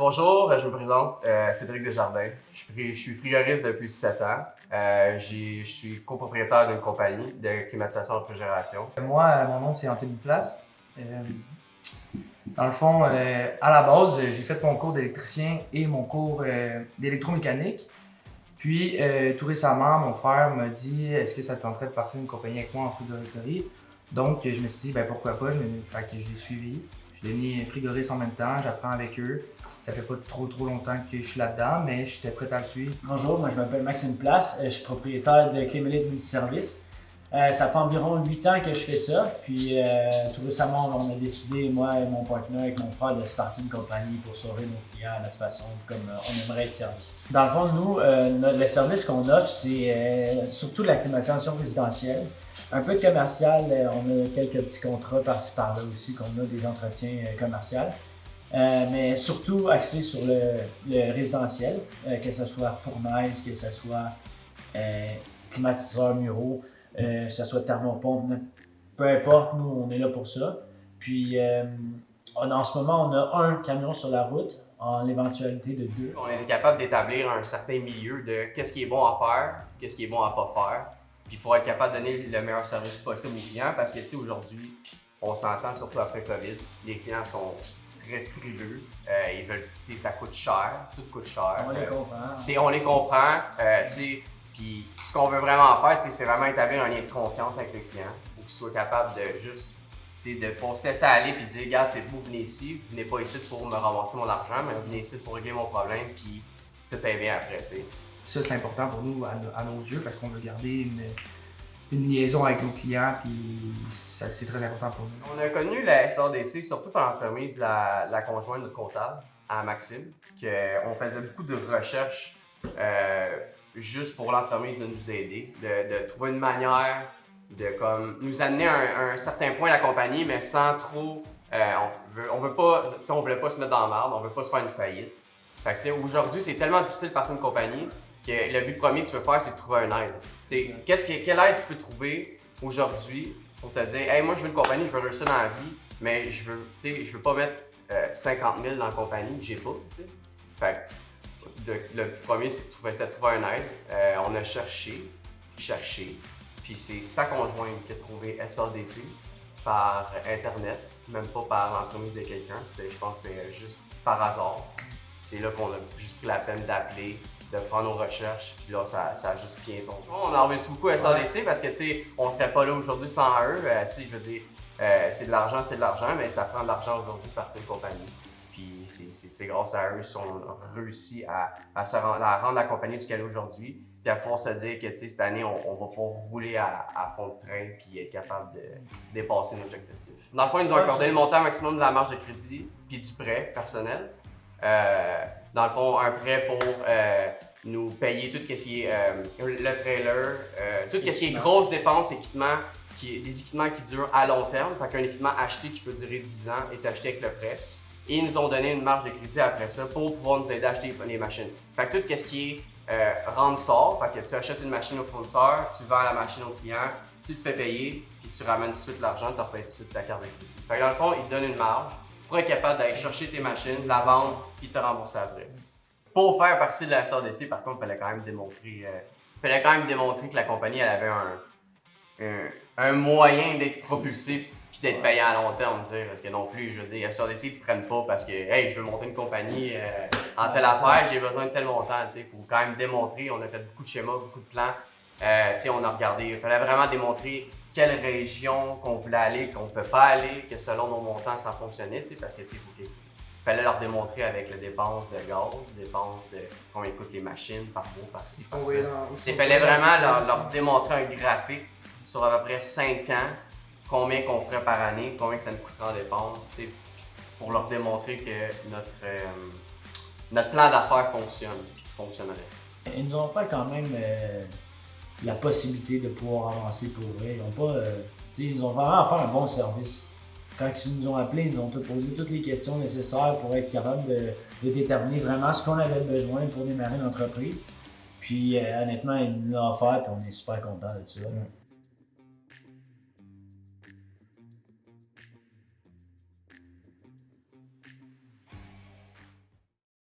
Bonjour, je me présente, Cédric Desjardins. Je suis frigoriste depuis 7 ans. Je suis copropriétaire d'une compagnie de climatisation et réfrigération. Moi, mon nom c'est Anthony Place. Dans le fond, à la base, j'ai fait mon cours d'électricien et mon cours d'électromécanique. Puis, tout récemment, mon frère m'a dit « Est-ce que ça te tenterait de partir une compagnie avec moi en frigoristerie? » Donc, je me suis dit « Pourquoi pas? » Fait que je l'ai suivi. Je suis devenu frigoriste en même temps, j'apprends avec eux. Ça fait pas trop longtemps que je suis là-dedans, mais j'étais prêt à le suivre. Bonjour, moi je m'appelle Maxime Place, je suis propriétaire de Clémélite Multiservice. Ça fait environ 8 ans que je fais ça, puis tout récemment on a décidé, moi et mon partenaire avec mon frère, de se partir une compagnie pour sauver nos clients à notre façon, comme on aimerait être servi. Dans le fond, nous, le service qu'on offre, c'est surtout la climatisation résidentielle. Un peu de commercial, on a quelques petits contrats par-ci par-là aussi, qu'on a des entretiens commerciaux. Mais surtout axé sur le résidentiel, que ce soit fournaise, que ce soit climatiseur muraux, que ce soit thermopompe, peu importe, nous on est là pour ça. Puis en ce moment, on a un camion sur la route, en l'éventualité de 2. On est capable d'établir un certain milieu de qu'est-ce qui est bon à faire, qu'est-ce qui est bon à pas faire. Puis il faut être capable de donner le meilleur service possible aux clients parce que tu sais, aujourd'hui, on s'entend surtout après COVID, les clients sont très frileux, ils veulent, ça coûte cher, tout coûte cher. On les comprend. On les comprend, puis ce qu'on veut vraiment faire, c'est vraiment établir un lien de confiance avec le client pour qu'il soit capable de juste, de pas se laisser aller puis dire, regarde, c'est vous, venez ici, venez pas ici pour me ramasser mon argent, mais venez ici pour régler mon problème, puis tout est bien après, t'sais. Ça, c'est important pour nous, à nos yeux, parce qu'on veut garder une liaison avec nos clients, puis c'est très important pour nous. On a connu la SADC surtout par l'entremise de la conjointe de notre comptable, à Maxime, qu'on faisait beaucoup de recherches juste pour l'entremise de nous aider, de trouver une manière de nous amener à un certain point la compagnie, mais sans trop... on voulait pas se mettre dans la merde, on veut pas se faire une faillite. Fait que aujourd'hui, c'est tellement difficile de partir d'une compagnie que le but premier que tu veux faire, c'est de trouver une aide. Quelle aide tu peux trouver aujourd'hui pour te dire « Hey, moi je veux une compagnie, je veux réussir dans la vie, mais je veux pas mettre 50 000 dans la compagnie que j'ai pas. » Fait que le but premier, c'était de trouver une aide. On a cherché, puis c'est sa conjointe qui a trouvé SADC par Internet, même pas par l'entremise de quelqu'un. Je pense que c'était juste par hasard. C'est là qu'on a juste pris la peine d'appeler, de faire nos recherches, puis là, ça a juste bien tombé. On en remercie beaucoup à SADC parce que, on serait pas là aujourd'hui sans eux. Je veux dire, c'est de l'argent, mais ça prend de l'argent aujourd'hui de partir une compagnie. Puis c'est grâce à eux qu'on a réussi à rendre la compagnie du qu'elle est aujourd'hui. Puis à force de se dire que, cette année, on va pouvoir rouler à fond de train puis être capable de dépasser nos objectifs. Dans le fond, ils nous ont accordé le montant maximum de la marge de crédit puis du prêt personnel. Dans le fond, un prêt pour nous payer tout ce qui est le trailer, tout ce qui est grosses dépenses, des équipements qui durent à long terme. Fait qu'un équipement acheté qui peut durer 10 ans est acheté avec le prêt. Et ils nous ont donné une marge de crédit après ça pour pouvoir nous aider à acheter les machines. Fait que tout ce qui est rendre-sort, fait que tu achètes une machine au fournisseur, tu vends la machine au client, tu te fais payer, puis tu ramènes tout de suite l'argent, tu repayes tout de suite ta carte de crédit. Fait que dans le fond, ils te donnent une marge pour être capable d'aller chercher tes machines, la vendre, puis te rembourser après. Pour faire partie de la SADC, par contre, il fallait quand même démontrer que la compagnie elle avait un moyen d'être propulsée puis d'être payée à long terme. Parce que non plus, je veux dire, la SADC ne te prennent pas parce que hey, je veux monter une compagnie en telle affaire, j'ai besoin de tel montant. Il faut quand même démontrer. On a fait beaucoup de schémas, beaucoup de plans. On a regardé, il fallait vraiment démontrer quelle région qu'on voulait aller, qu'on ne pouvait pas aller, que selon nos montants, ça fonctionnait, parce que il fallait leur démontrer avec les dépenses de gaz, dépenses de combien coûtent les machines par mois, par-ci, par-ça. Il fallait vraiment leur démontrer un graphique sur à peu près 5 ans, combien qu'on ferait par année, combien que ça nous coûterait en dépenses, pour leur démontrer que notre plan d'affaires fonctionne et qu'il fonctionnerait. Ils nous ont fait quand même la possibilité de pouvoir avancer pour vrai. Ils nous ont vraiment fait un bon service. Quand ils nous ont appelés, ils nous ont posé toutes les questions nécessaires pour être capables de déterminer vraiment ce qu'on avait besoin pour démarrer l'entreprise. Puis honnêtement, ils nous l'ont offert et on est super contents de ça.